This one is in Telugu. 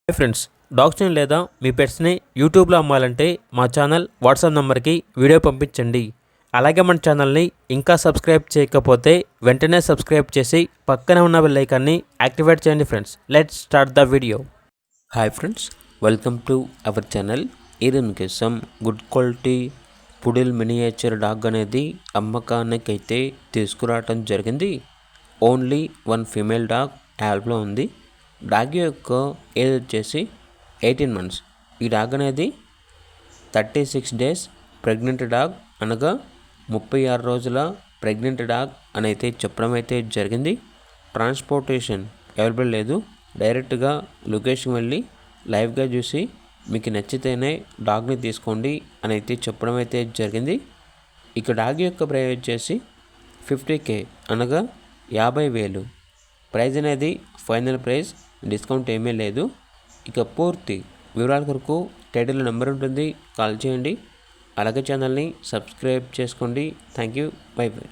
హాయ్ ఫ్రెండ్స్, డాగ్స్ని లేదా మీ పెట్స్ని యూట్యూబ్లో అమ్మాలంటే మా ఛానల్ వాట్సాప్ నెంబర్కి వీడియో పంపించండి. అలాగే మన ఛానల్ని ఇంకా సబ్స్క్రైబ్ చేయకపోతే వెంటనే సబ్స్క్రైబ్ చేసి పక్కనే ఉన్న బెల్ ఐకాన్ని యాక్టివేట్ చేయండి. Friends, let's start the video. Hi friends, welcome to our channel. ఈరోజు some good quality poodle miniature dog అనేది అమ్మకానికైతే తీసుకురావటం జరిగింది. ఓన్లీ వన్ ఫీమేల్ డాగ్ యాప్లో ఉంది. డాగ్ యొక్క ఏజ్ వచ్చేసి 18 months. ఈ డాగ్ అనేది 36 days ప్రెగ్నెంట్ డాగ్, అనగా 36 రోజుల ప్రెగ్నెంట్ డాగ్ అని అయితే చెప్పడం అయితే జరిగింది. ట్రాన్స్పోర్టేషన్ అవైలబుల్ లేదు. డైరెక్ట్గా లొకేషన్ వెళ్ళి లైవ్గా చూసి మీకు నచ్చితేనే డాగ్ని తీసుకోండి అని అయితే చెప్పడం అయితే జరిగింది. ఇక డాగ్ యొక్క ప్రైస్ వచ్చేసి 50K, అనగా 50,000. ప్రైజ్ అనేది ఫైనల్ ప్రైస్, డిస్కౌంట్ ఏమీ లేదు. ఇక పూర్తి వివరాల కొరకు టైటిల్ నెంబర్ ఉంటుంది, కాల్ చేయండి. అలాగే ఛానల్ని సబ్స్క్రైబ్ చేసుకోండి. Thank you, by by.